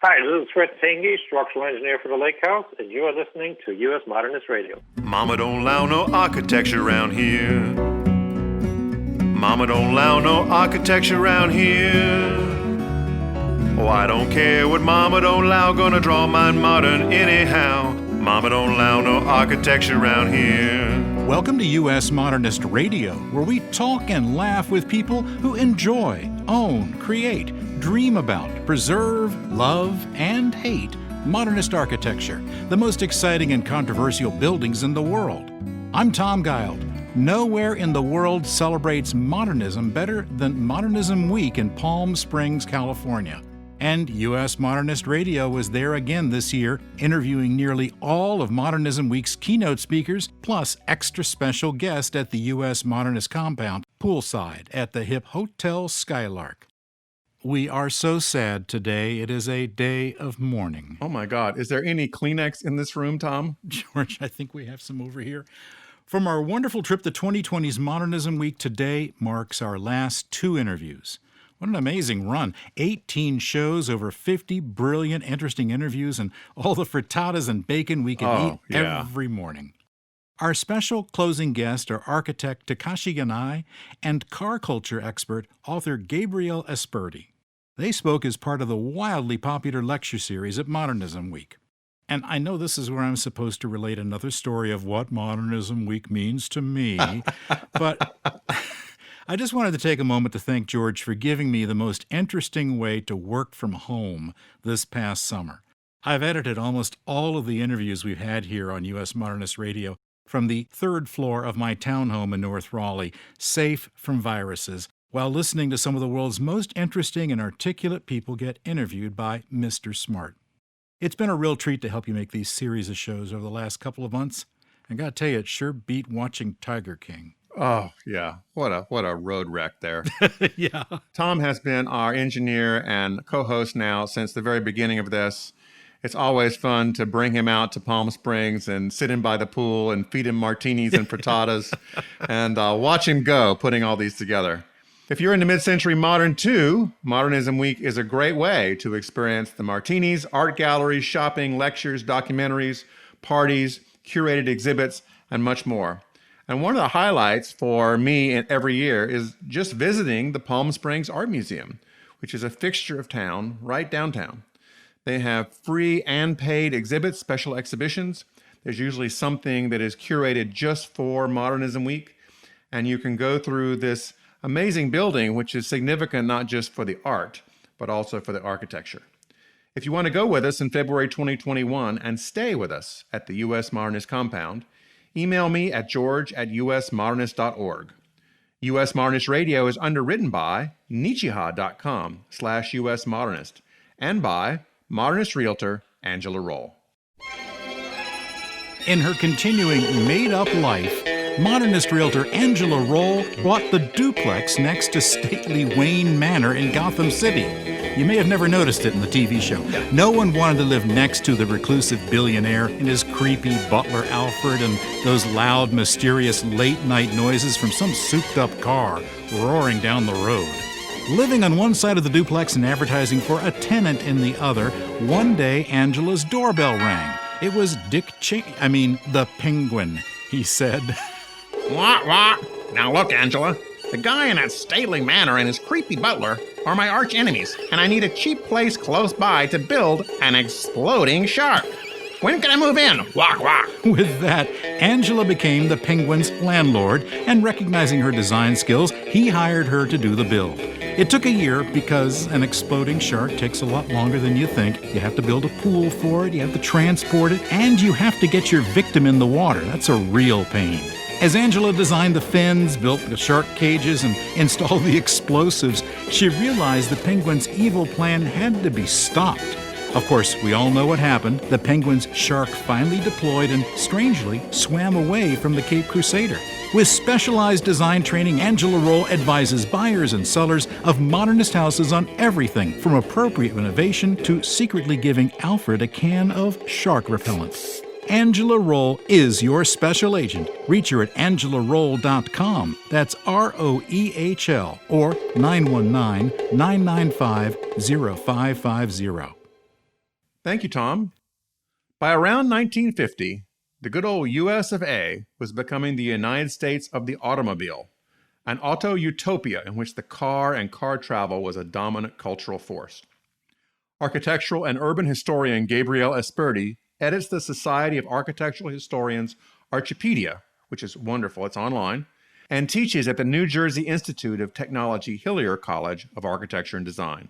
Hi, this is Fred Tangy, structural engineer for the Lake House, and you are listening to U.S. Modernist Radio. Mama don't allow no architecture around here. Mama don't allow no architecture around here. Oh, I don't care what Mama don't allow, gonna draw mine modern anyhow. Mama don't allow no architecture around here. Welcome to U.S. Modernist Radio, where we talk and laugh with people who enjoy, own, create, dream about, preserve, love, and hate modernist architecture, the most exciting and controversial buildings in the world. I'm Tom Guild. Nowhere in the world celebrates modernism better than Modernism Week in Palm Springs, California. And U.S. Modernist Radio was there again this year, interviewing nearly all of Modernism Week's keynote speakers, plus extra special guest at the U.S. Modernist compound, poolside at the hip Hotel Skylark. We are so sad today. It is a day of mourning. Oh my God. Is there any Kleenex in this room, Tom? George, I think we have some over here. From our wonderful trip to 2020's Modernism Week, today marks our last two interviews. What an amazing run. 18 shows, over 50 brilliant, interesting interviews, and all the frittatas and bacon we can eat every morning. Our special closing guests are architect Takashi Yanai and car culture expert, author Gabrielle Esperdy. They spoke as part of the wildly popular lecture series at Modernism Week. And I know this is where I'm supposed to relate another story of what Modernism Week means to me, but I just wanted to take a moment to thank George for giving me the most interesting way to work from home this past summer. I've edited almost all of the interviews we've had here on U.S. Modernist Radio from the third floor of my townhome in North Raleigh, safe from viruses, while listening to some of the world's most interesting and articulate people get interviewed by Mr. Smart. It's been a real treat to help you make these series of shows over the last couple of months. I gotta tell you, it sure beat watching Tiger King. Oh, yeah. What a road wreck there. Yeah. Tom has been our engineer and co-host now since the very beginning of this. It's always fun to bring him out to Palm Springs and sit him by the pool and feed him martinis and frittatas and watch him go putting all these together. If you're into mid-century modern too, Modernism Week is a great way to experience the martinis, art galleries, shopping, lectures, documentaries, parties, curated exhibits, and much more. And one of the highlights for me every year is just visiting the Palm Springs Art Museum, which is a fixture of town right downtown. They have free and paid exhibits, special exhibitions. There's usually something that is curated just for Modernism Week. And you can go through this amazing building, which is significant not just for the art, but also for the architecture. If you want to go with us in February 2021 and stay with us at the U.S. Modernist compound, email me at george@usmodernist.org. U.S. Modernist Radio is underwritten by nichiha.com/US Modernist and by Modernist realtor Angela Roll. In her continuing made-up life, Modernist realtor Angela Roll bought the duplex next to stately Wayne Manor in Gotham City. You may have never noticed it in the TV show. No one wanted to live next to the reclusive billionaire and his creepy butler Alfred and those loud, mysterious late-night noises from some souped-up car roaring down the road. Living on one side of the duplex and advertising for a tenant in the other, one day Angela's doorbell rang. It was the Penguin, he said. What? Now look, Angela. The guy in that stately manor and his creepy butler are my arch enemies, and I need a cheap place close by to build an exploding shark. When can I move in? Walk. With that, Angela became the Penguin's landlord, and recognizing her design skills, he hired her to do the build. It took a year because an exploding shark takes a lot longer than you think. You have to build a pool for it, you have to transport it, and you have to get your victim in the water. That's a real pain. As Angela designed the fins, built the shark cages, and installed the explosives, she realized the Penguin's evil plan had to be stopped. Of course, we all know what happened. The Penguin's shark finally deployed and, strangely, swam away from the Cape Crusader. With specialized design training, Angela Roll advises buyers and sellers of modernist houses on everything from appropriate renovation to secretly giving Alfred a can of shark repellent. Angela Roll is your special agent. Reach her at angelaroll.com. That's ROEHL or 919-995-0550. Thank you, Tom. By around 1950, the good old US of A was becoming the United States of the automobile, an auto-utopia in which the car and car travel was a dominant cultural force. Architectural and urban historian Gabrielle Esperdy edits the Society of Architectural Historians Archipedia, which is wonderful, it's online, and teaches at the New Jersey Institute of Technology Hillier College of Architecture and Design.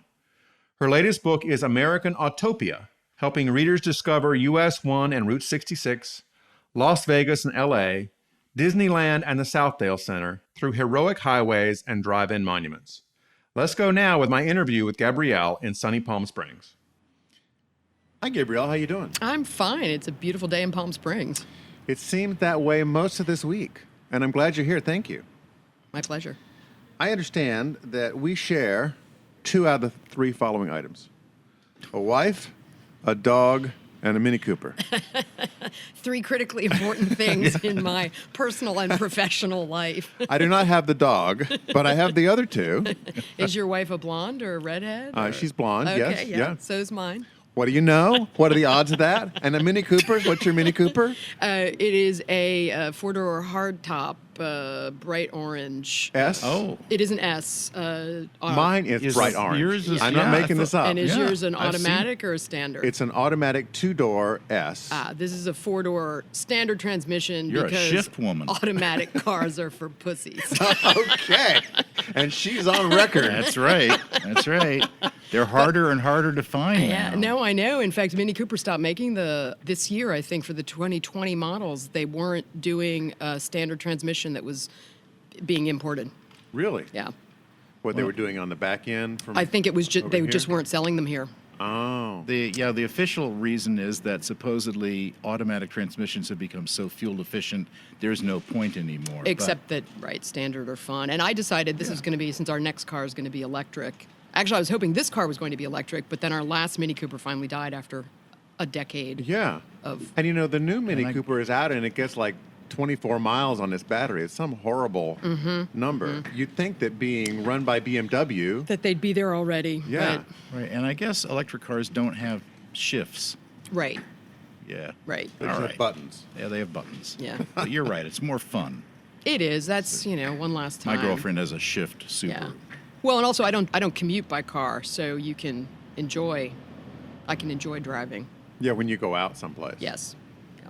Her latest book is American Utopia, helping readers discover US 1 and Route 66, Las Vegas and LA, Disneyland and the Southdale Center through heroic highways and drive-in monuments. Let's go now with my interview with Gabrielle in sunny Palm Springs. Hi, Gabrielle. How you doing? I'm fine. It's a beautiful day in Palm Springs. It seemed that way most of this week, and I'm glad you're here. Thank you. My pleasure. I understand that we share 2 out of the 3 following items: a wife, a dog, and a Mini Cooper. 3 critically important things in my personal and professional life. I do not have the dog, but I have the other 2. Is your wife a blonde or a redhead? She's blonde, Okay, yes. yeah. So's mine. What do you know? What are the odds of that? And a Mini Cooper? What's your Mini Cooper? It is a 4-door hardtop, bright orange. S? Oh. It is an S. Mine is bright orange. Yours is- I'm yeah, not I making this thought- up. And is Yeah, yours an I've seen- automatic or a standard? It's an automatic 2-door S. This is a 4-door standard transmission You're a because shift woman. automatic cars are for pussies. Okay. And she's on record. That's right. That's right. They're harder and harder to find Yeah, now. no, I know. In fact, Mini Cooper stopped making this year, I think, for the 2020 models. They weren't doing a standard transmission that was being imported. Really? Yeah. What they were doing on the back end? From I think it was just over they here? just weren't selling them here. Oh. The official reason is that supposedly automatic transmissions have become so fuel efficient, there's no point anymore. Except that, right, standard are fun. And I decided this is going to be, since our next car is going to be electric. Actually, I was hoping this car was going to be electric, but then our last Mini Cooper finally died after a decade. Yeah. Of- And you know, the new Mini I- Cooper is out and it gets like 24 miles on its battery. It's some horrible number. You'd think that being run by BMW, That they'd be there already. yeah. Right, and I guess electric cars don't have shifts. But, right, Yeah. right. They All just have right. buttons. Yeah, they have buttons. Yeah. But you're right. It's more fun. It is. That's, one last time. My girlfriend has a shift Subaru. Yeah. Well, and also I don't commute by car, so I can enjoy driving. Yeah, when you go out someplace. Yes. Yeah.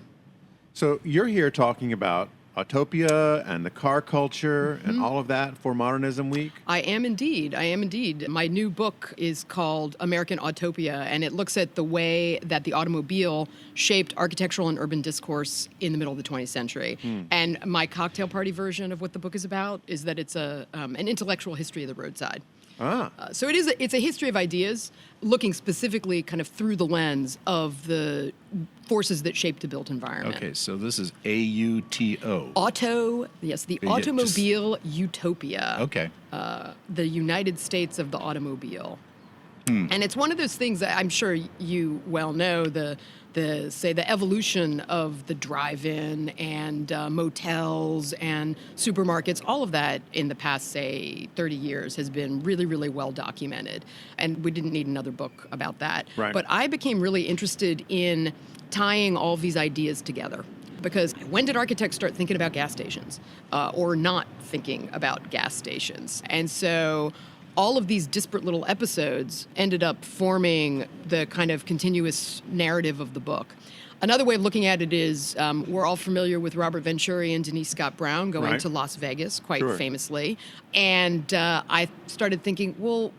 So you're here talking about Utopia and the car culture and all of that for Modernism Week. I am indeed. My new book is called American Utopia, and it looks at the way that the automobile shaped architectural and urban discourse in the middle of the 20th century. And my cocktail party version of what the book is about is that it's an intellectual history of the roadside. So it's a history of ideas, looking specifically kind of through the lens of the forces that shape the built environment. Okay, so this is AUTO. The Yeah, automobile utopia. Okay. The United States of the automobile. And it's one of those things that I'm sure you well know, the evolution of the drive-in and motels and supermarkets, all of that in the past, say, 30 years has been really, really well documented. And we didn't need another book about that. Right. But I became really interested in tying all of these ideas together. Because when did architects start thinking about gas stations or not thinking about gas stations? And so all of these disparate little episodes ended up forming the kind of continuous narrative of the book. Another way of looking at it is we're all familiar with Robert Venturi and Denise Scott Brown going Right. to Las Vegas quite Sure. famously. And I started thinking, well,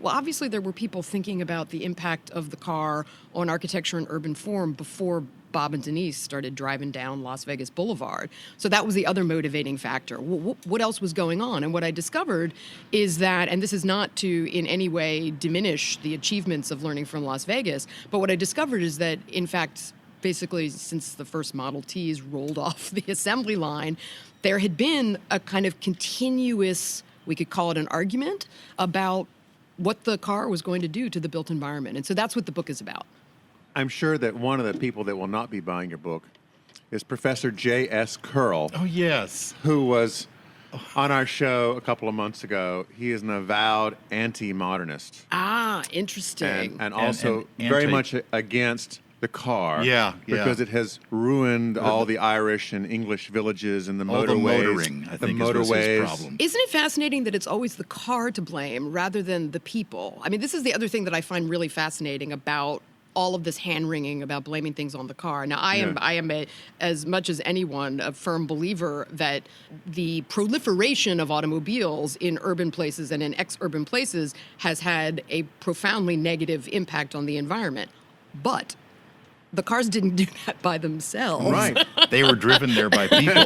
obviously there were people thinking about the impact of the car on architecture and urban form before Bob and Denise started driving down Las Vegas Boulevard. So that was the other motivating factor. What else was going on? And what I discovered is that, and this is not to in any way diminish the achievements of learning from Las Vegas, but what I discovered is that, in fact, basically since the first Model Ts rolled off the assembly line, there had been a kind of continuous, we could call it an argument, about what the car was going to do to the built environment. And so that's what the book is about. I'm sure that one of the people that will not be buying your book is Professor J.S. Curl, Oh, yes. who was on our show a couple of months ago. He is an avowed anti-modernist. Ah, interesting. And also and very anti- much against the car. Yeah, Because it has ruined all the Irish and English villages and the All the motorways. motoring, I think, the was his motorways. problem. Isn't it fascinating that it's always the car to blame rather than the people? I mean, this is the other thing that I find really fascinating about all of this hand-wringing about blaming things on the car. Now, I am as much as anyone, a firm believer that the proliferation of automobiles in urban places and in ex-urban places has had a profoundly negative impact on the environment. But the cars didn't do that by themselves. Right. They were driven there by people.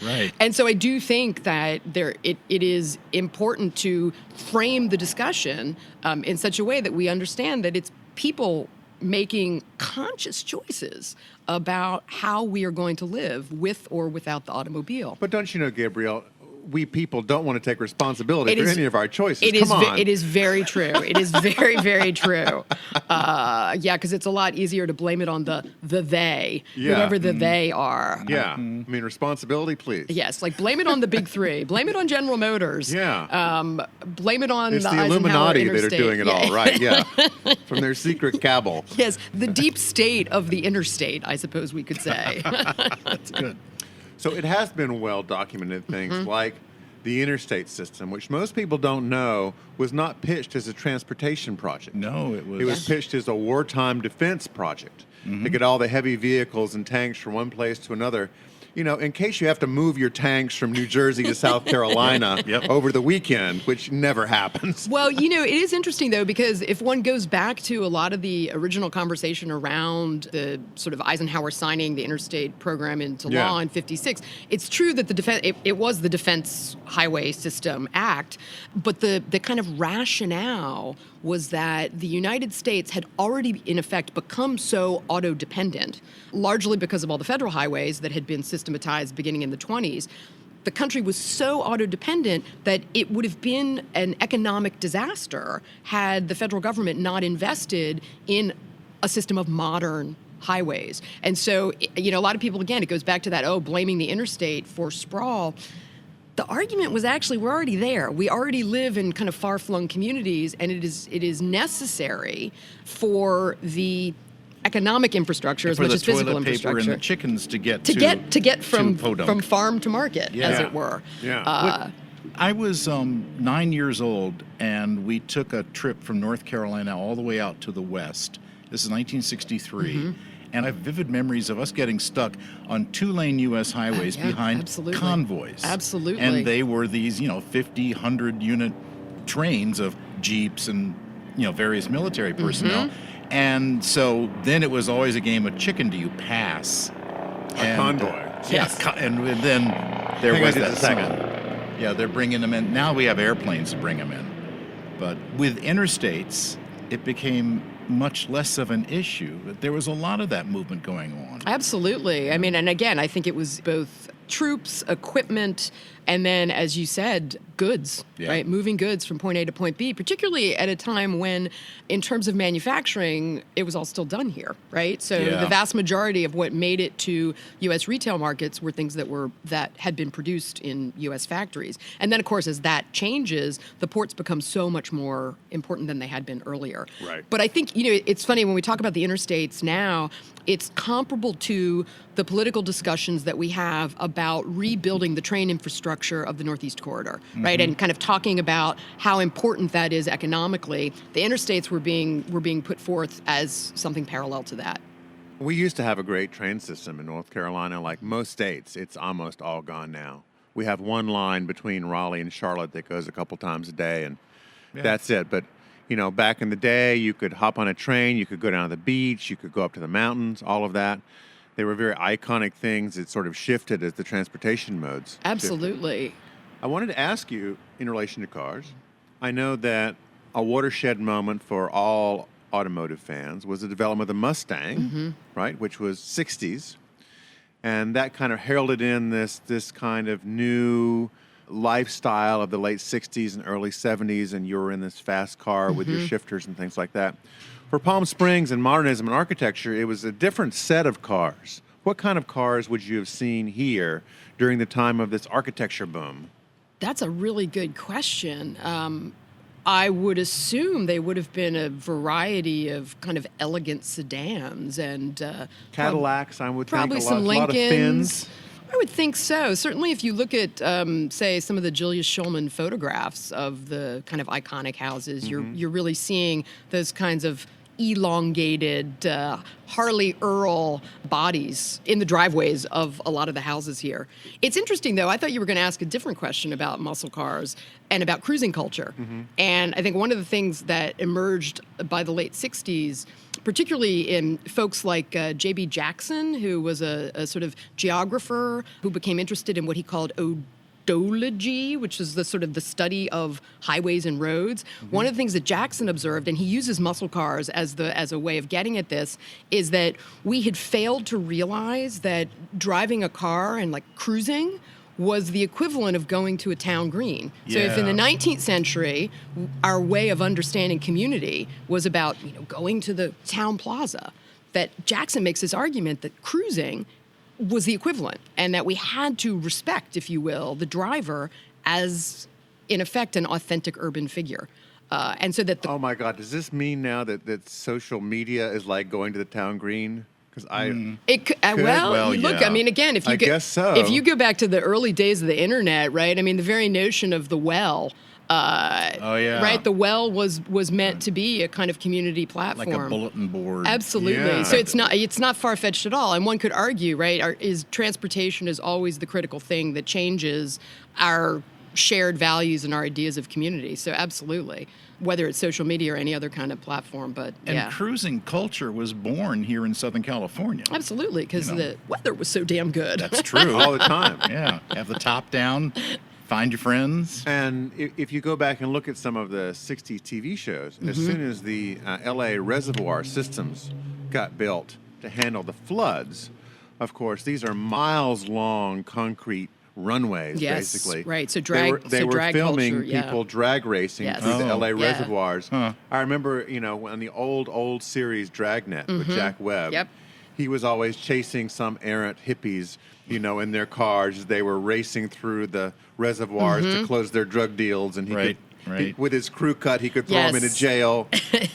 Right. And so I do think that it is important to frame the discussion in such a way that we understand that it's people making conscious choices about how we are going to live with or without the automobile. But don't you know, Gabrielle, we people don't want to take responsibility for any of our choices. Come on. It is very true. It is very, very true. Yeah, because it's a lot easier to blame it on the they, whoever the they are. Yeah. I mean, responsibility, please. Yes, like blame it on the big three. Blame it on General Motors. Yeah. Blame it on It's the the Eisenhower Illuminati that are Interstate. doing it all, right? Yeah. From their secret cabal. Yes, the deep state of the interstate, I suppose we could say. That's good. So it has been well documented things like the interstate system, which most people don't know was not pitched as a transportation project. No, it was. It was pitched as a wartime defense project to get all the heavy vehicles and tanks from one place to another. You know, in case you have to move your tanks from New Jersey to South Carolina over the weekend, which never happens. Well, you know, it is interesting, though, because if one goes back to a lot of the original conversation around the sort of Eisenhower signing the interstate program into law in 56, it's true that it was the Defense Highway System Act, but the kind of rationale was that the United States had already, in effect, become so auto-dependent, largely because of all the federal highways that had been systematized beginning in the 20s. The country was so auto-dependent that it would have been an economic disaster had the federal government not invested in a system of modern highways. And so, you know, a lot of people, again, it goes back to that, blaming the interstate for sprawl. The argument was actually we're already there. We already live in kind of far-flung communities, and it is necessary for the economic infrastructure as much as physical infrastructure. For the toilet paper and the chickens to get from Podunk. farm to market, as it were. Yeah. I was 9 years old, and we took a trip from North Carolina all the way out to the west. This is 1963. And I have vivid memories of us getting stuck on 2-lane U.S. highways behind convoys. Absolutely. And they were these, 50, 100-unit trains of jeeps and, various military personnel. And so then it was always a game of chicken do you pass? A convoy. Yes. And then there Hang was on that just a second. song. Yeah, they're bringing them in. Now we have airplanes to bring them in. But with interstates, it became much less of an issue. But there was a lot of that movement going on. Absolutely. I mean, and again, I think it was both troops, equipment, and then, as you said, goods, right? Moving goods from point A to point B, particularly at a time when, in terms of manufacturing, it was all still done here, right? So the vast majority of what made it to U.S. retail markets were things that had been produced in U.S. factories. And then, of course, as that changes, the ports become so much more important than they had been earlier. Right. But I think, it's funny, when we talk about the interstates now, it's comparable to the political discussions that we have about rebuilding the train infrastructure of the Northeast Corridor, right? And kind of talking about how important that is economically. The interstates were being put forth as something parallel to that. We used to have a great train system in North Carolina, like most states. It's almost all gone now. We have one line between Raleigh and Charlotte that goes a couple times a day, and that's it. But back in the day, you could hop on a train, you could go down to the beach, you could go up to the mountains, all of that. They were very iconic things that sort of shifted as the transportation modes Absolutely. shifted. I wanted to ask you, in relation to cars, I know that a watershed moment for all automotive fans was the development of the Mustang, right, which was 60s. And that kind of heralded in this kind of new lifestyle of the late 60s and early 70s, and you were in this fast car with your shifters and things like that. For Palm Springs and Modernism and architecture, it was a different set of cars. What kind of cars would you have seen here during the time of this architecture boom? That's a really good question. I would assume they would have been a variety of kind of elegant sedans and Cadillacs, I would probably think. some A lot of Lincolns. Fins. I would think so. Certainly, if you look at, say, some of the Julius Shulman photographs of the kind of iconic houses, you're really seeing those kinds of elongated Harley Earl bodies in the driveways of a lot of the houses here. It's interesting, though. I thought you were going to ask a different question about muscle cars and about cruising culture. And I think one of the things that emerged by the late 60s, particularly in folks like J.B. Jackson, who was a sort of geographer who became interested in what he called odology, which is the sort of the study of highways and roads. One of the things that Jackson observed, and he uses muscle cars as a way of getting at this, is that we had failed to realize that driving a car and like cruising was the equivalent of going to a town green. So if in the 19th century, our way of understanding community was about going to the town plaza, that Jackson makes this argument that cruising was the equivalent, and that we had to respect, if you will, the driver as, in effect, an authentic urban figure. And so that Oh my God, does this mean now that social media is like going to the town green? Because yeah. I mean, again, if you I guess so. if you go back to the early days of the internet, right? I mean, the very notion of the well. Right, the well was meant to be a kind of community platform, Like a bulletin board. Absolutely. Yeah. So it's not far-fetched at all. And one could argue, right, is transportation is always the critical thing that changes our shared values and our ideas of community. So absolutely, whether it's social media or any other kind of platform. But And cruising culture was born here in Southern California. Absolutely, because the weather was so damn good. That's true. all the time. Yeah, have the top down, find your friends. And if you go back and look at some of the 60s TV shows, as soon as the LA reservoir systems got built to handle the floods, of course, these are miles-long concrete runways, Yes, basically. right. So They were drag filming culture, yeah. people drag racing Yes. through the LA Yeah. reservoirs. I remember, on the old series Dragnet with Jack Webb, Yep. he was always chasing some errant hippies, in their cars as they were racing through the reservoirs to close their drug deals. And he with his crew cut, he could throw them into Yes. jail.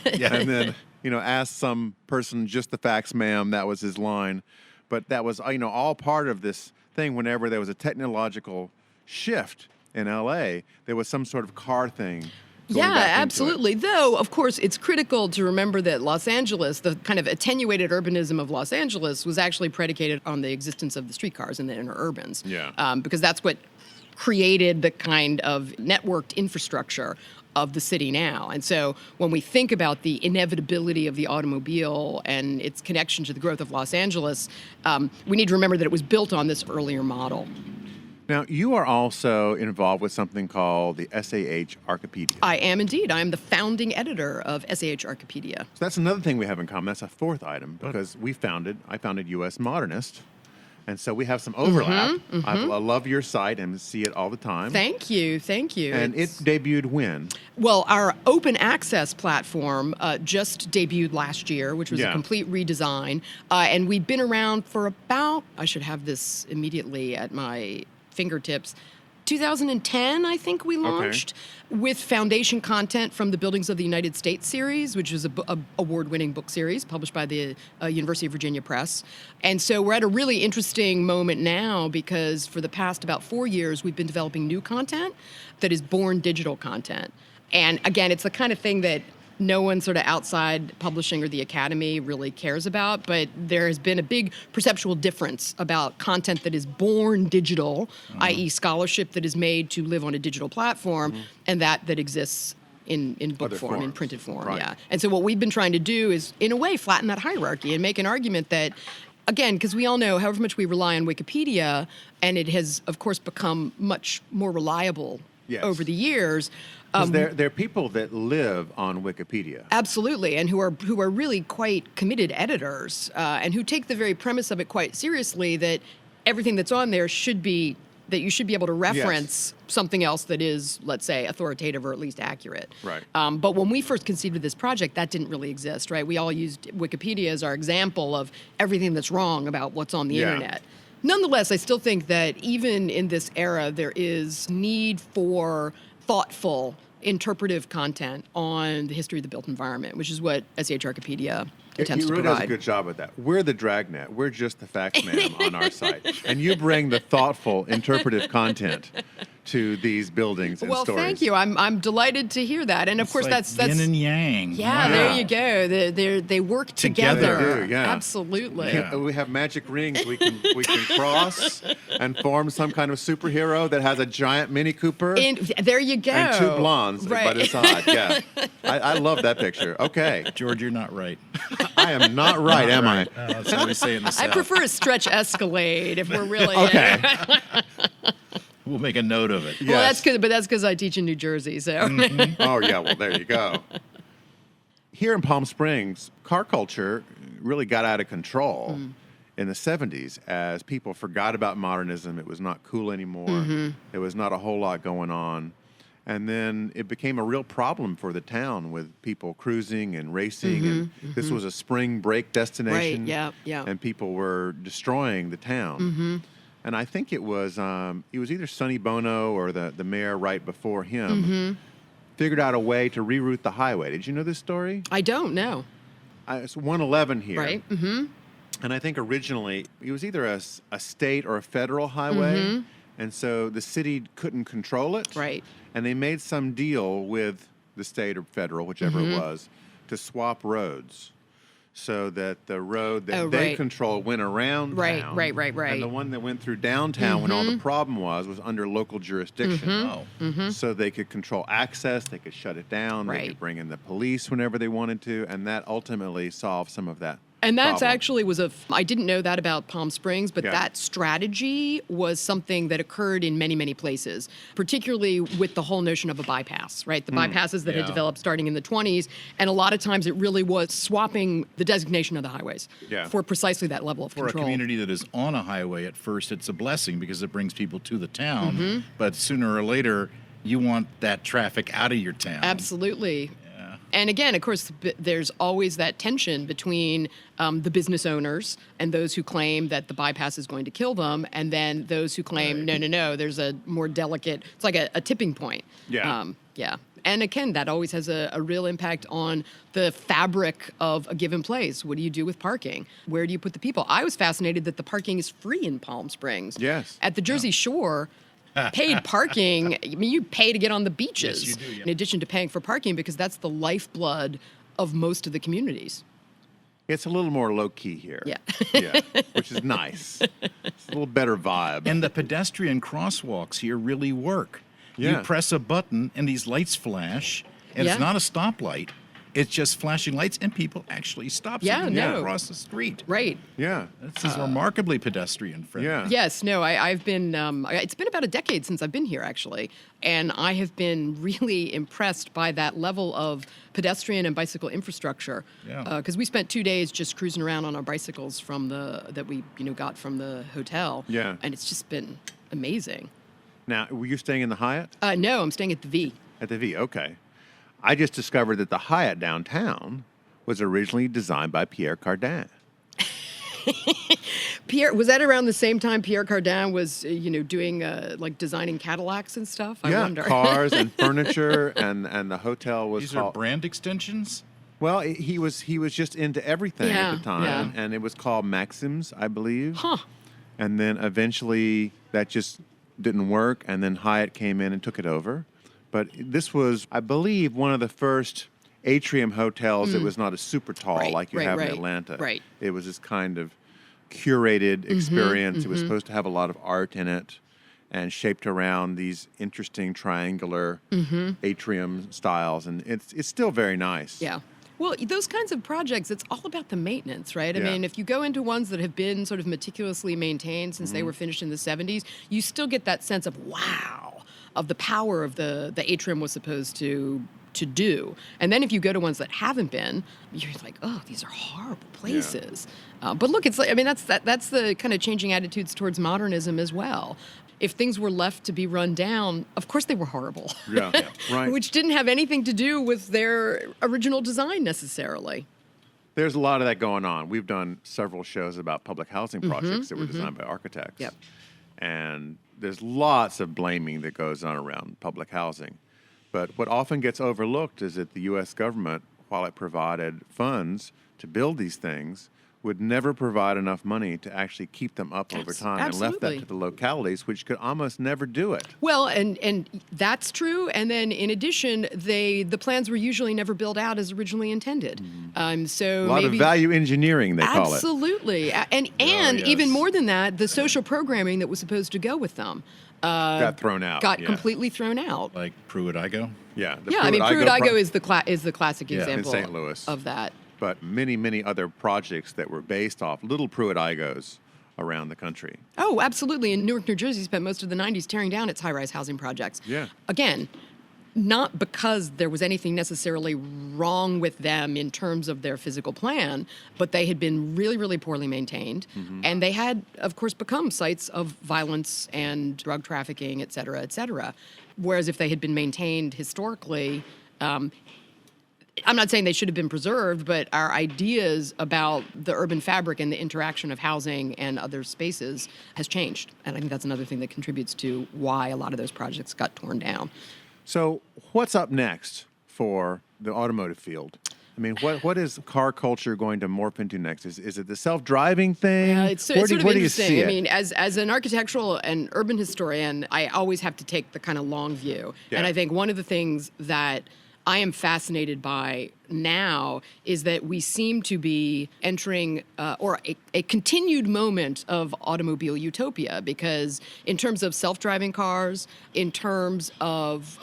And then, ask some person, just the facts, ma'am. That was his line. But that was, all part of this thing. Whenever there was a technological shift in LA, there was some sort of car thing. going Yeah, back into it. absolutely. Though, of course, it's critical to remember that Los Angeles, the kind of attenuated urbanism of Los Angeles, was actually predicated on the existence of the streetcars in the inner urbans. Yeah. Because that's what created the kind of networked infrastructure of the city now. And so when we think about the inevitability of the automobile and its connection to the growth of Los Angeles, we need to remember that it was built on this earlier model. Now, you are also involved with something called the SAH Archipedia. I am indeed. I am the founding editor of SAH Archipedia. So that's another thing we have in common. That's a fourth item because I founded U.S. Modernist. And so we have some overlap. I love your site and see it all the time. Thank you. And it debuted when? Well, our open access platform just debuted last year, which was a Yeah. complete redesign. And we've been around for about, I should have this immediately at my fingertips, 2010, I think we launched, with foundation content from the Buildings of the United States series, which is a award-winning book series published by the University of Virginia Press. And so we're at a really interesting moment now because for the past about 4 years, we've been developing new content that is born digital content. And again, it's the kind of thing that no one sort of outside publishing or the academy really cares about, but there has been a big perceptual difference about content that is born digital, i.e. scholarship that is made to live on a digital platform, and that exists in book Other form, in forms. printed form, Right. yeah. And so what we've been trying to do is, in a way, flatten that hierarchy and make an argument that, again, because we all know however much we rely on Wikipedia, and it has, of course, become much more reliable Yes. over the years. 'Cause there are people that live on Wikipedia. Absolutely, and who are really quite committed editors, and who take the very premise of it quite seriously. That everything that's on there should be that you should be able to reference something else that is, let's say, authoritative or at least accurate. Right. But when we first conceived of this project, that didn't really exist, right? We all used Wikipedia as our example of everything that's wrong about what's on the Yeah. internet. Nonetheless, I still think that even in this era, there is need for thoughtful, interpretive content on the history of the built environment, which is what SH Archipedia attempts He to really provide. does a good job at that. We're the Dragnet. We're just the facts ma'am on our site. And you bring the thoughtful, interpretive content to these buildings and Well, stories. thank you. I'm delighted to hear that. And of course, Like that's yin and yang. yeah. Wow. There you go. They work together. They do, yeah. Absolutely. Yeah. We have magic rings we can cross and form some kind of superhero that has a giant Mini Cooper And there you go. and two blondes by Right. the side. Yeah, I love that picture. Okay, George, you're not right. I am not right, am I? That's what we say in the I South. prefer a stretch Escalade if we're really. Okay. We'll make a note of it. Well, Yes. that's good, but that's because I teach in New Jersey. So. Oh yeah, well there you go. Here in Palm Springs, car culture really got out of control in the 70s as people forgot about modernism. It was not cool anymore. There was not a whole lot going on. And then it became a real problem for the town with people cruising and racing. And this was a spring break destination. Right, yeah, yeah. And people were destroying the town. And I think it was either Sonny Bono or the mayor right before him figured out a way to reroute the highway. Did you know this story? I don't know. It's 111 here. Right. And I think originally it was either a state or a federal highway. And so the city couldn't control it. Right. And they made some deal with the state or federal, whichever it was, to swap roads. So that the road that they right. control went around Right, town. right. And the one that went through downtown when all the problem was under local jurisdiction. Oh. So they could control access, they could shut it down, they Right. could bring in the police whenever they wanted to, and that ultimately solved some of that. And that's problem. actually I didn't know that about Palm Springs, but Yeah. that strategy was something that occurred in many, many places, particularly with the whole notion of a bypass, right? The bypasses that had Yeah. developed starting in the 20s. And a lot of times it really was swapping the designation of the highways Yeah. for precisely that level of For control. a community that is on a highway, at first it's a blessing because it brings people to the town. But sooner or later, you want that traffic out of your town. Absolutely. And again, of course, there's always that tension between the business owners and those who claim that the bypass is going to kill them, and then those who claim, no, there's a more delicate, it's like a tipping point. Yeah. Yeah. And again, that always has a real impact on the fabric of a given place. What do you do with parking? Where do you put the people? I was fascinated that the parking is free in Palm Springs. Yes. At the Jersey Shore, paid parking, I mean, you pay to get on the beaches Yes, you do, yeah. in addition to paying for parking because that's the lifeblood of most of the communities. It's a little more low-key here. Yeah. Yeah, which is nice. It's a little better vibe. And the pedestrian crosswalks here really work. Yeah. You press a button and these lights flash, and Yeah. it's not a stoplight. It's just flashing lights, and people actually stop so Yeah, you can get no. across the street. Right. Yeah. This is remarkably pedestrian friendly. Yeah. Yes, no, I've been, it's been about a decade since I've been here, actually. And I have been really impressed by that level of pedestrian and bicycle infrastructure. Yeah. Because we spent 2 days just cruising around on our bicycles that we got from the hotel. Yeah. And it's just been amazing. Now, were you staying in the Hyatt? No, I'm staying at the V. At the V, okay. I just discovered that the Hyatt downtown was originally designed by Pierre Cardin. Pierre, was that around the same time Pierre Cardin was, doing like designing Cadillacs and stuff? I wonder. Cars and furniture, and the hotel was These called. are brand extensions? Well, he was just into everything Yeah, at the time, yeah. and it was called Maxims, I believe. Huh. And then eventually that just didn't work, and then Hyatt came in and took it over. But this was, I believe, one of the first atrium hotels that was not a super tall Right, like you right, have right, in Atlanta. right. It was this kind of curated experience. It was supposed to have a lot of art in it and shaped around these interesting triangular atrium styles. And it's still very nice. Yeah. Well, those kinds of projects, it's all about the maintenance, right? I Yeah. mean, if you go into ones that have been sort of meticulously maintained since they were finished in the 70s, you still get that sense of, wow, of the power of the atrium was supposed to do. And then if you go to ones that haven't been, you're like, oh, these are horrible places. But look, it's like, I mean, that's the kind of changing attitudes towards modernism as well. If things were left to be run down, of course they were horrible. Yeah, right. Which didn't have anything to do with their original design necessarily. There's a lot of that going on. We've done several shows about public housing projects that were designed by architects. Yep. And there's lots of blaming that goes on around public housing. But what often gets overlooked is that the U.S. government, while it provided funds to build these things, would never provide enough money to actually keep them up over time and left that to the localities, which could almost never do it. Well, and that's true. And then in addition, the plans were usually never built out as originally intended. So a lot of value engineering, they call it. Absolutely. And even more than that, the social programming that was supposed to go with them got thrown out. Got completely thrown out. Like Pruitt-Igoe? Yeah. Pruitt-Igoe is the classic example in St. Louis. of that. But many, many other projects that were based off little Pruitt-Igoes around the country. Oh, absolutely. In Newark, New Jersey, spent most of the 90s tearing down its high-rise housing projects. Yeah. Again, not because there was anything necessarily wrong with them in terms of their physical plan, but they had been really, really poorly maintained. And they had, of course, become sites of violence and drug trafficking, et cetera, et cetera. Whereas if they had been maintained historically, I'm not saying they should have been preserved, but our ideas about the urban fabric and the interaction of housing and other spaces has changed. And I think that's another thing that contributes to why a lot of those projects got torn down. So what's up next for the automotive field? I mean, what is car culture going to morph into next? Is it the self-driving thing? It's sort of interesting. I mean, as an architectural and urban historian, I always have to take the kind of long view. Yeah. And I think one of the things that I am fascinated by now is that we seem to be entering a continued moment of automobile utopia, because in terms of self-driving cars, in terms of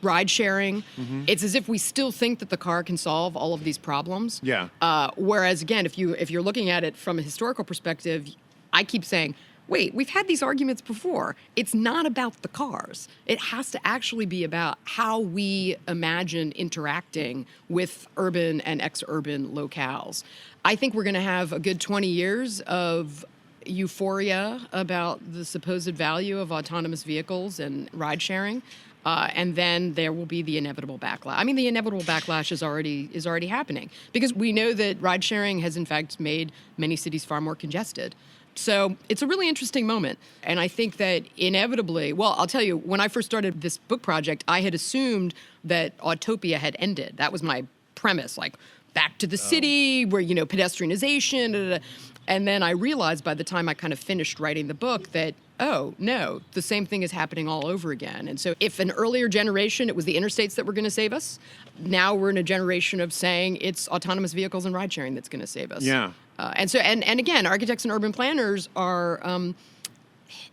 ride sharing, it's as if we still think that the car can solve all of these problems. Yeah. Whereas again, if you're looking at it from a historical perspective, I keep saying, wait, we've had these arguments before. It's not about the cars. It has to actually be about how we imagine interacting with urban and ex-urban locales. I think we're going to have a good 20 years of euphoria about the supposed value of autonomous vehicles and ride sharing. And then there will be the inevitable backlash. I mean, the inevitable backlash is already happening, because we know that ride sharing has in fact made many cities far more congested. So it's a really interesting moment. And I think that inevitably, well, I'll tell you, when I first started this book project, I had assumed that Utopia had ended. That was my premise, like back to the city, where, pedestrianization. And then I realized by the time I kind of finished writing the book that, oh, no, the same thing is happening all over again. And so if an earlier generation, it was the interstates that were going to save us, now we're in a generation of saying it's autonomous vehicles and ride sharing that's going to save us. Yeah. And again, architects and urban planners are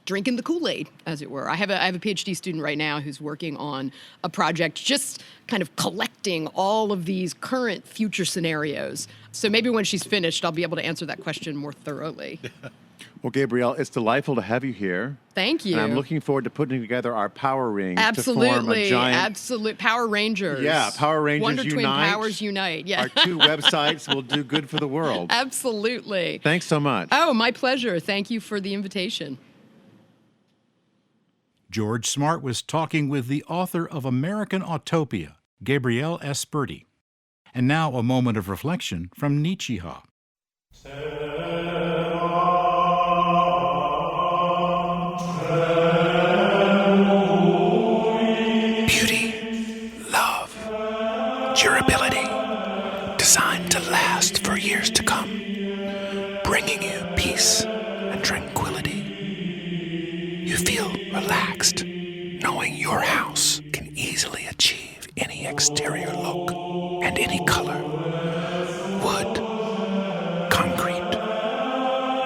drinking the Kool-Aid, as it were. I have a PhD student right now who's working on a project just kind of collecting all of these current future scenarios. So maybe when she's finished, I'll be able to answer that question more thoroughly. Well, Gabrielle, it's delightful to have you here. Thank you. And I'm looking forward to putting together our Power Rings Absolutely. to form a giant... Absolute Power Rangers. Yeah, Power Rangers Wonder Unite. Twin Powers Unite. Yeah. Our two websites will do good for the world. Absolutely. Thanks so much. Oh, my pleasure. Thank you for the invitation. George Smart was talking with the author of American Utopia, Gabrielle Esperdy. And now a moment of reflection from Nietzsche. Beauty, love, durability, designed to last for years to come, bringing you peace and tranquility. You feel relaxed, knowing your house can easily achieve any exterior look and any color. Wood, concrete.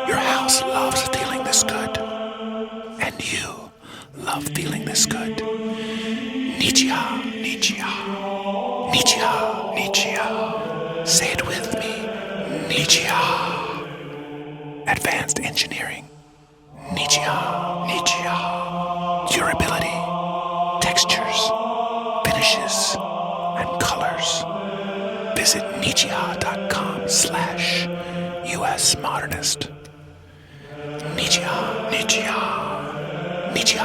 Your house loves feeling this good, and you love feeling this good. Nietzsche, Nietzsche, Nietzsche, Nietzsche. Say it with me. Nietzsche. Advanced engineering. Nietzsche, Nietzsche. Durability, textures, finishes, and colors. Visit Nietzsche.com/US Modernist. Nietzsche, Nietzsche, Nietzsche.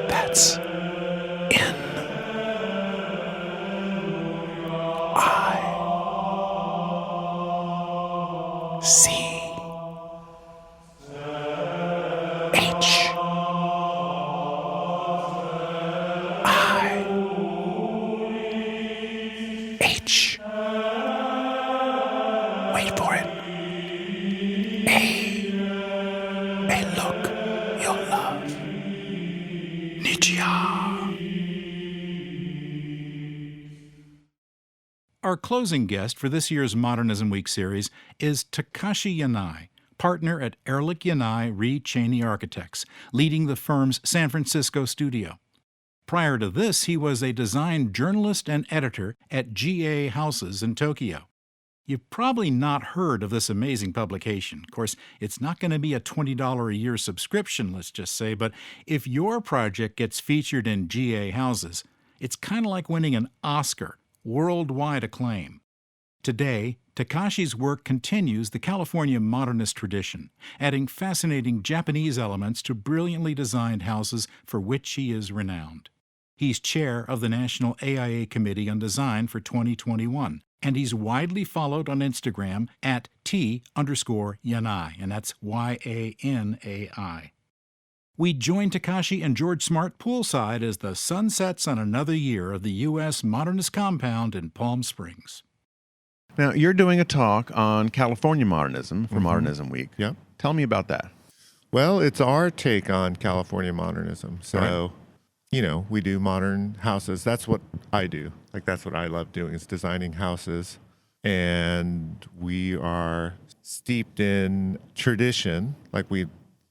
That's N-I-E-tzsche.com. 'N-I-E-T-Z-C-H-E. C H I H. Wait for it. A look you'll love. Nichia. Our closing guest for this year's Modernism Week series is Takashi Yanai, partner at Ehrlich Yanai Re Cheney Architects, leading the firm's San Francisco studio. Prior to this, he was a design journalist and editor at GA Houses in Tokyo. You've probably not heard of this amazing publication. Of course, it's not going to be a $20 a year subscription, let's just say, but if your project gets featured in GA Houses, it's kind of like winning an Oscar, worldwide acclaim. Today, Takashi's work continues the California modernist tradition, adding fascinating Japanese elements to brilliantly designed houses for which he is renowned. He's chair of the National AIA Committee on Design for 2021, and he's widely followed on Instagram at @T_Yanai, and that's YANAI. We join Takashi and George Smart poolside as the sun sets on another year of the U.S. Modernist compound in Palm Springs. Now, you're doing a talk on California modernism for Modernism Week. Yep. Tell me about that. Well, it's our take on California modernism. So, we do modern houses. That's what I do. Like, that's what I love doing, is designing houses. And we are steeped in tradition. Like, we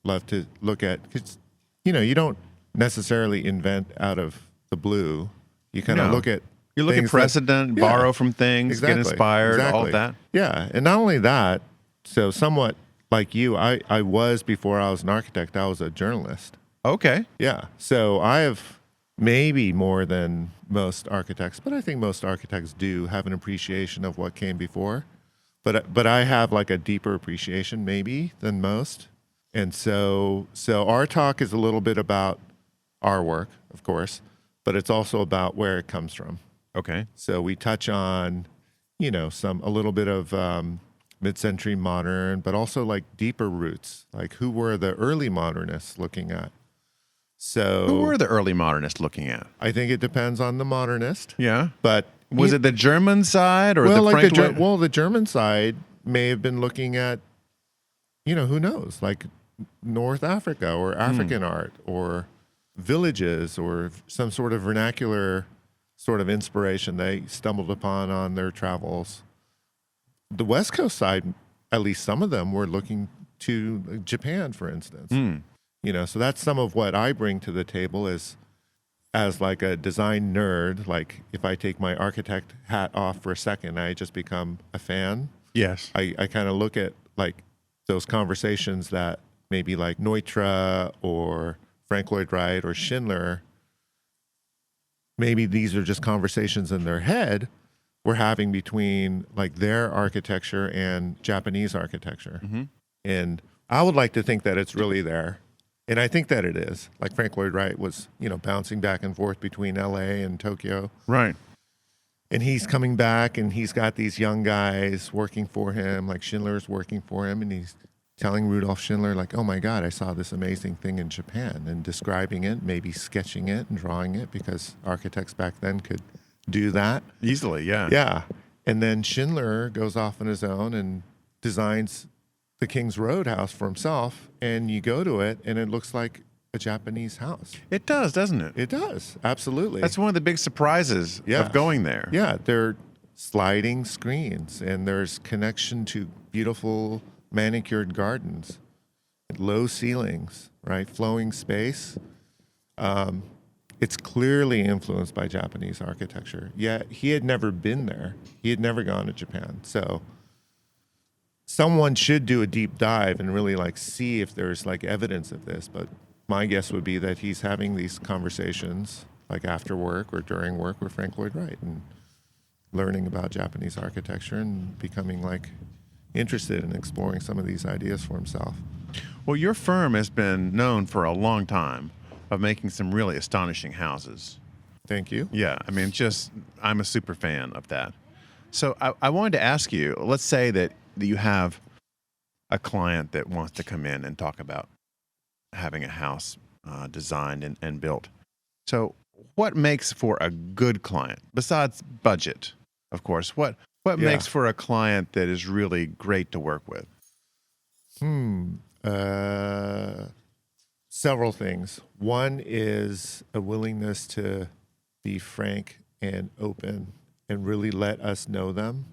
love to look at, because, you don't necessarily invent out of the blue. You kind of look at You look at precedent, borrow from things, get inspired, all of that. Yeah. And not only that, so somewhat like you, I was, before I was an architect, I was a journalist. Okay. Yeah. So I have maybe more than most architects, but I think most architects do have an appreciation of what came before. But I have like a deeper appreciation maybe than most. And so our talk is a little bit about our work, of course, but it's also about where it comes from. Okay. So we touch on, a little bit of mid-century modern, but also like deeper roots, like who were the early modernists looking at? So Who were the early modernists looking at? I think it depends on the modernist. Yeah. But Was it the German side or well, the like Frank? the German side may have been looking at, who knows, like North Africa or African art or villages or some sort of vernacular sort of inspiration they stumbled upon on their travels. The West Coast side, at least some of them, were looking to Japan, for instance. So that's some of what I bring to the table as like a design nerd. Like, if I take my architect hat off for a second, I just become a fan. Yes. I kind of look at like those conversations that maybe like Neutra or Frank Lloyd Wright or Schindler, maybe these are just conversations in their head we're having between like their architecture and Japanese architecture. And I would like to think that it's really there. And I think that it is. Like Frank Lloyd Wright was, bouncing back and forth between LA and Tokyo. Right. And he's coming back and he's got these young guys working for him, like Schindler's working for him. And he's telling Rudolf Schindler, like, oh my God, I saw this amazing thing in Japan, and describing it, maybe sketching it and drawing it, because architects back then could do that. Easily, yeah. Yeah. And then Schindler goes off on his own and designs the King's Road house for himself, and you go to it and it looks like a Japanese house. It does, doesn't it? It does, absolutely. That's one of the big surprises of going there. Yeah, they're sliding screens, and there's connection to beautiful manicured gardens, low ceilings, right? Flowing space. It's clearly influenced by Japanese architecture. Yet he had never been there. He had never gone to Japan. So someone should do a deep dive and really like see if there's like evidence of this. But my guess would be that he's having these conversations like after work or during work with Frank Lloyd Wright and learning about Japanese architecture and becoming like interested in exploring some of these ideas for himself. Well, your firm has been known for a long time of making some really astonishing houses. Thank you. Yeah, I mean, I'm a super fan of that. So I wanted to ask you, let's say that you have a client that wants to come in and talk about having a house designed and built. So what makes for a good client, besides budget, of course? What makes for a client that is really great to work with? Several things. One is a willingness to be frank and open and really let us know them.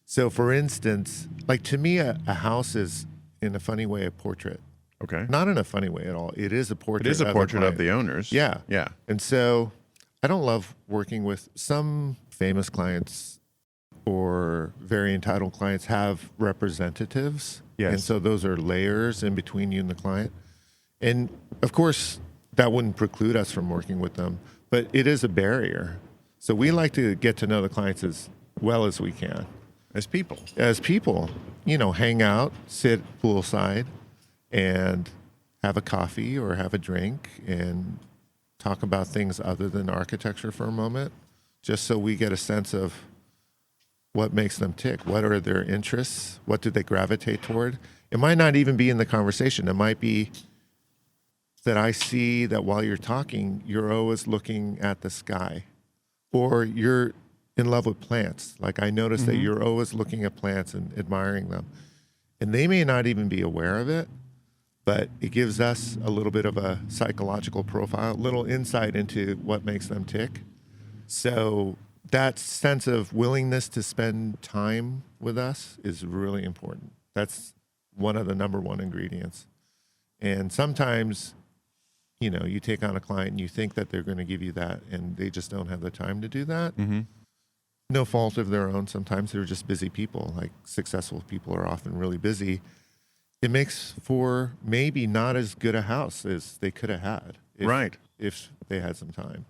So, for instance, like to me, a house is, in a funny way, a portrait. Okay. Not in a funny way at all. It is a portrait. It is a portrait of client. the owners. Yeah. Yeah. And so I don't love working with some famous clients or very entitled clients have representatives. Yes. And so those are layers in between you and the client. And of course, that wouldn't preclude us from working with them, but it is a barrier. So we like to get to know the clients as well as we can. As people. Hang out, sit poolside, and have a coffee or have a drink and talk about things other than architecture for a moment, just so we get a sense of what makes them tick. What are their interests? What do they gravitate toward? It might not even be in the conversation. It might be that I see that while you're talking, you're always looking at the sky, or you're in love with plants. Like I notice that you're always looking at plants and admiring them. And they may not even be aware of it, but it gives us a little bit of a psychological profile, a little insight into what makes them tick. So that sense of willingness to spend time with us is really important. That's one of the number one ingredients. And sometimes, you take on a client and you think that they're going to give you that, and they just don't have the time to do that. No fault of their own. Sometimes they're just busy people. Like successful people are often really busy. It makes for maybe not as good a house as they could have had. If they had some time.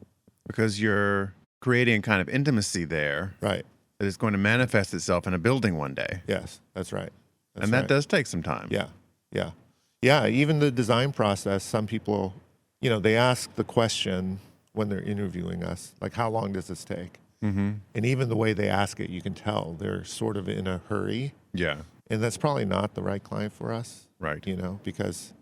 Because you're creating a kind of intimacy there. Right. That is going to manifest itself in a building one day. Yes, that's right. And that does take some time. Yeah, even the design process, some people, they ask the question when they're interviewing us, like, how long does this take? And even the way they ask it, you can tell they're sort of in a hurry. Yeah. And that's probably not the right client for us. Right. Because,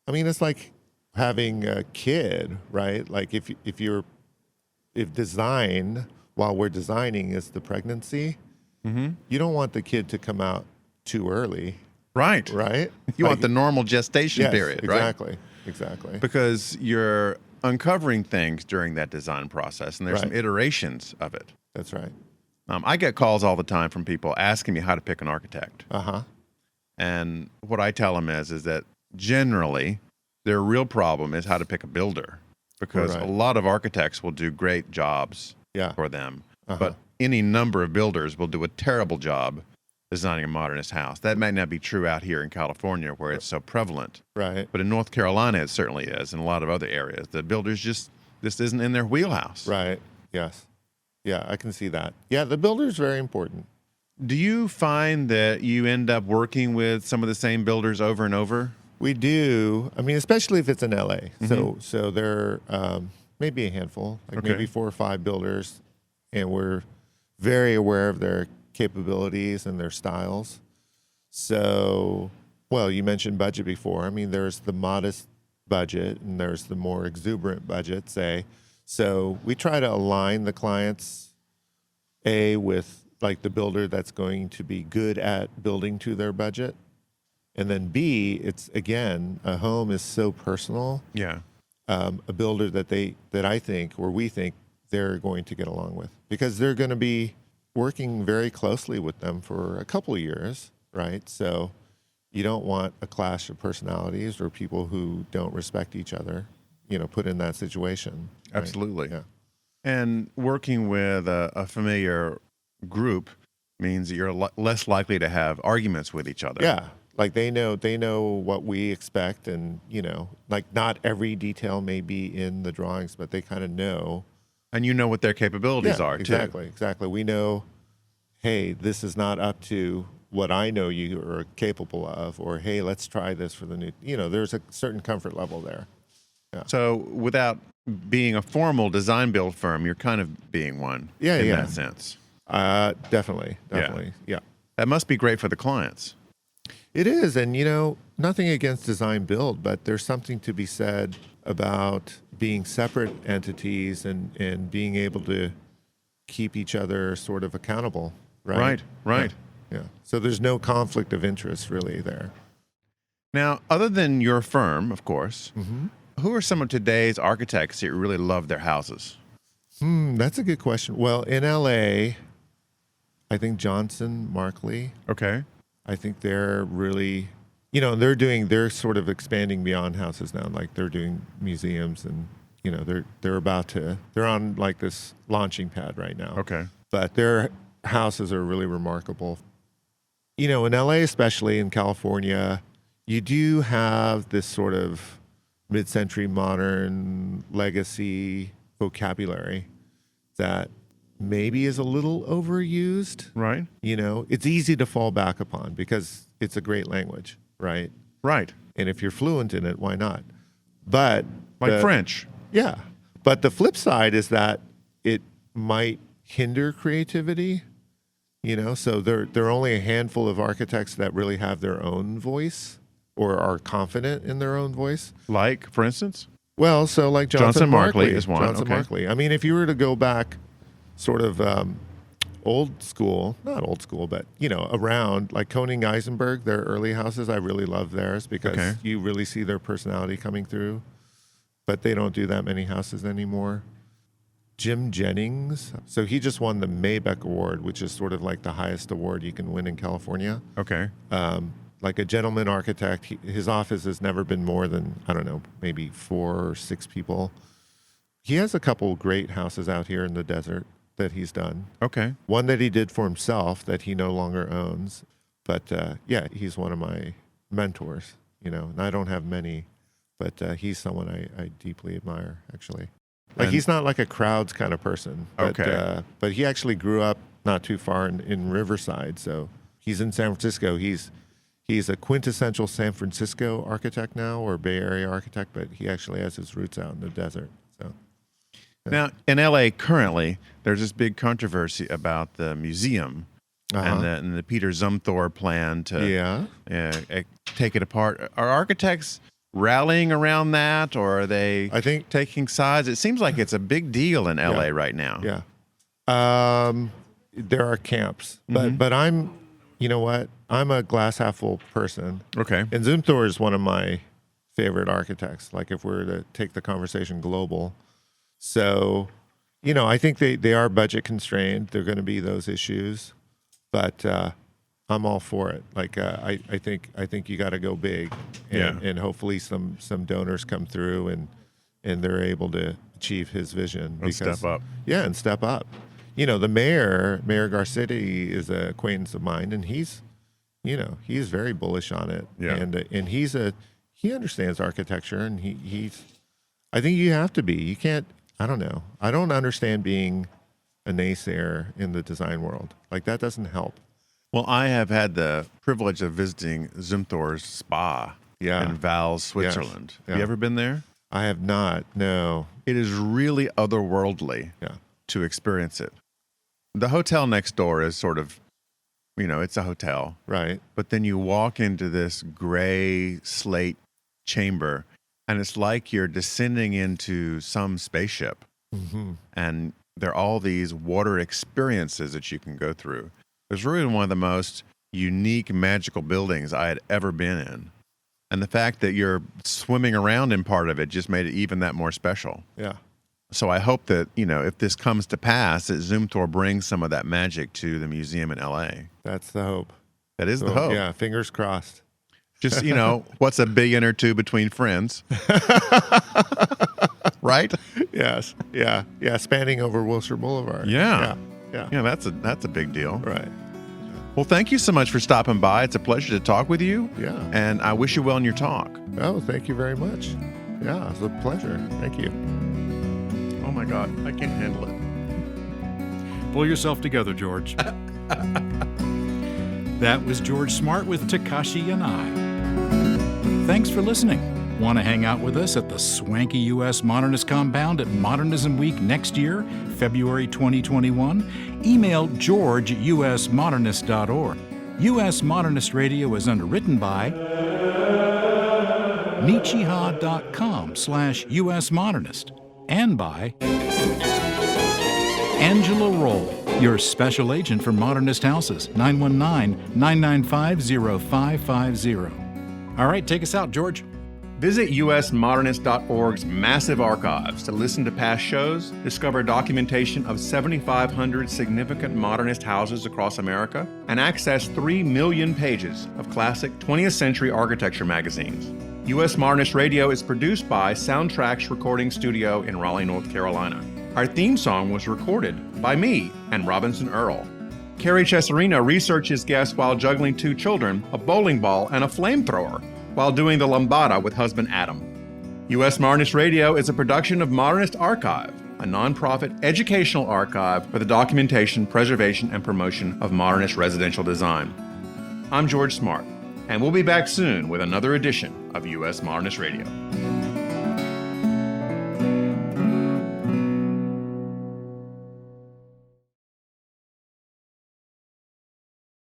it's like having a kid, right? Like if design, while we're designing, is the pregnancy, you don't want the kid to come out too early. Right. Right? You want the normal gestation period, exactly, right? Exactly. Because you're uncovering things during that design process, and there's some iterations of it. That's right. I get calls all the time from people asking me how to pick an architect. And what I tell them is that generally their real problem is how to pick a builder, because a lot of architects will do great jobs for them, but any number of builders will do a terrible job designing a modernist house. That might not be true out here in California where it's so prevalent. Right. But in North Carolina, it certainly is, and a lot of other areas. The builders this isn't in their wheelhouse. Right. Yes. Yeah, I can see that. Yeah, the builder is very important. Do you find that you end up working with some of the same builders over and over? We do. Especially if it's in LA. So there maybe a handful, maybe 4 or 5 builders, and we're very aware of their capabilities and their styles. So, you mentioned budget before. There's the modest budget and there's the more exuberant budget, say. So we try to align the clients, with like the builder that's going to be good at building to their budget. And then B, it's again, a home is so personal. Yeah. A builder that I think, or we think they're going to get along with, because they're going to be working very closely with them for a couple of years, right? So you don't want a clash of personalities or people who don't respect each other, put in that situation. Right? Absolutely. Yeah. And working with a familiar group means that you're less likely to have arguments with each other. Yeah. Like they know what we expect, and, like not every detail may be in the drawings, but they kind of know. And you know what their capabilities are, too. Exactly. We know, hey, this is not up to what I know you are capable of, or, hey, let's try this for the new, there's a certain comfort level there. Yeah. So without being a formal design build firm, you're kind of being one in that sense. Definitely. Yeah. That must be great for the clients. It is. And, nothing against design build, but there's something to be said about being separate entities and being able to keep each other sort of accountable, right? Right. Yeah. So there's no conflict of interest really there. Now, other than your firm, of course, Mm-hmm. who are some of today's architects that really love their houses? That's a good question. Well, in LA, I think Johnson, Markley, Okay. I think they're really, they're sort of expanding beyond houses now. Like they're doing museums and, they're on like this launching pad right now. Okay. But their houses are really remarkable. In LA, especially in California, you do have this sort of mid-century modern legacy vocabulary that maybe is a little overused. Right. It's easy to fall back upon because it's a great language, right? Right. And if you're fluent in it, why not? But Like French. yeah. But the flip side is that it might hinder creativity. So there are only a handful of architects that really have their own voice or are confident in their own voice. Like, for instance? Well, so like Johnson Markley is one. Johnson Okay. Markley. I mean, if you were to go back sort of old school, not old school, but, around like Koning Eisenberg, their early houses, I really love theirs because Okay. you really see their personality coming through. But they don't do that many houses anymore. Jim Jennings, so he just won the Mabeck Award, which is sort of like the highest award you can win in California. Okay. Like a gentleman architect, his office has never been more than, I don't know, maybe 4 or 6 people. He has a couple great houses out here in the desert that he's done. Okay. One that he did for himself that he no longer owns. But he's one of my mentors, and I don't have many, but he's someone I deeply admire, actually. Like, he's not like a crowds kind of person. But, Okay. But he actually grew up not too far in Riverside. So he's in San Francisco. He's a quintessential San Francisco architect now, or Bay Area architect, but he actually has his roots out in the desert. So Now, in LA currently, there's this big controversy about the museum and the Peter Zumthor plan to take it apart. Are architects rallying around that, or are they I think taking sides? It seems like it's a big deal in LA right now. Yeah. There are camps, but I'm, you know what? I'm a glass half full person. Okay. And Zumthor is one of my favorite architects. Like if we're to take the conversation global. So, I think they are budget constrained. They're going to be those issues, but I'm all for it. Like I think you got to go big, and hopefully some donors come through and they're able to achieve his vision And step up. Yeah, and step up. The Mayor Garcetti is an acquaintance of mine, and he's very bullish on it. Yeah. And he understands architecture, and I think you have to be. You can't. I don't know. I don't understand being a naysayer in the design world. Like that doesn't help. Well, I have had the privilege of visiting Zumthor's spa in Val, Switzerland. Yes. Have you ever been there? I have not. No. It is really otherworldly to experience it. The hotel next door is sort of, it's a hotel. Right. But then you walk into this gray slate chamber, and it's like you're descending into some spaceship. Mm-hmm. And there are all these water experiences that you can go through. It's really one of the most unique, magical buildings I had ever been in. And the fact that you're swimming around in part of it just made it even that more special. Yeah. So I hope that, if this comes to pass, that Zumthor brings some of that magic to the museum in LA. That's the hope. That is the hope. Yeah, fingers crossed. Just, what's $1 billion or $2 billion between friends? Right? Yes. Yeah. Yeah. Spanning over Wilshire Boulevard. Yeah. Yeah. Yeah, that's a big deal. Right. Well, thank you so much for stopping by. It's a pleasure to talk with you. Yeah. And I wish you well in your talk. Oh, thank you very much. Yeah, it's a pleasure. Thank you. Oh my God, I can't handle it. Pull yourself together, George. That was George Smart with Takashi Yanai. Thanks for listening. Want to hang out with us at the swanky U.S. Modernist compound at Modernism Week next year, February 2021? Email george@usmodernist.org. U.S. Modernist Radio is underwritten by Nichiha.com/US Modernist and by Angela Roll, your special agent for Modernist Houses, 919-995-0550. All right, take us out, George. Visit usmodernist.org's massive archives to listen to past shows, discover documentation of 7,500 significant modernist houses across America, and access 3 million pages of classic 20th century architecture magazines. U.S. Modernist Radio is produced by Soundtracks Recording Studio in Raleigh, North Carolina. Our theme song was recorded by me and Robinson Earl. Carrie Cesarino researches guests while juggling 2 children, a bowling ball, and a flamethrower, while doing the lambada with husband Adam. U.S. Modernist Radio is a production of Modernist Archive, a nonprofit educational archive for the documentation, preservation, and promotion of modernist residential design. I'm George Smart, and we'll be back soon with another edition of U.S. Modernist Radio.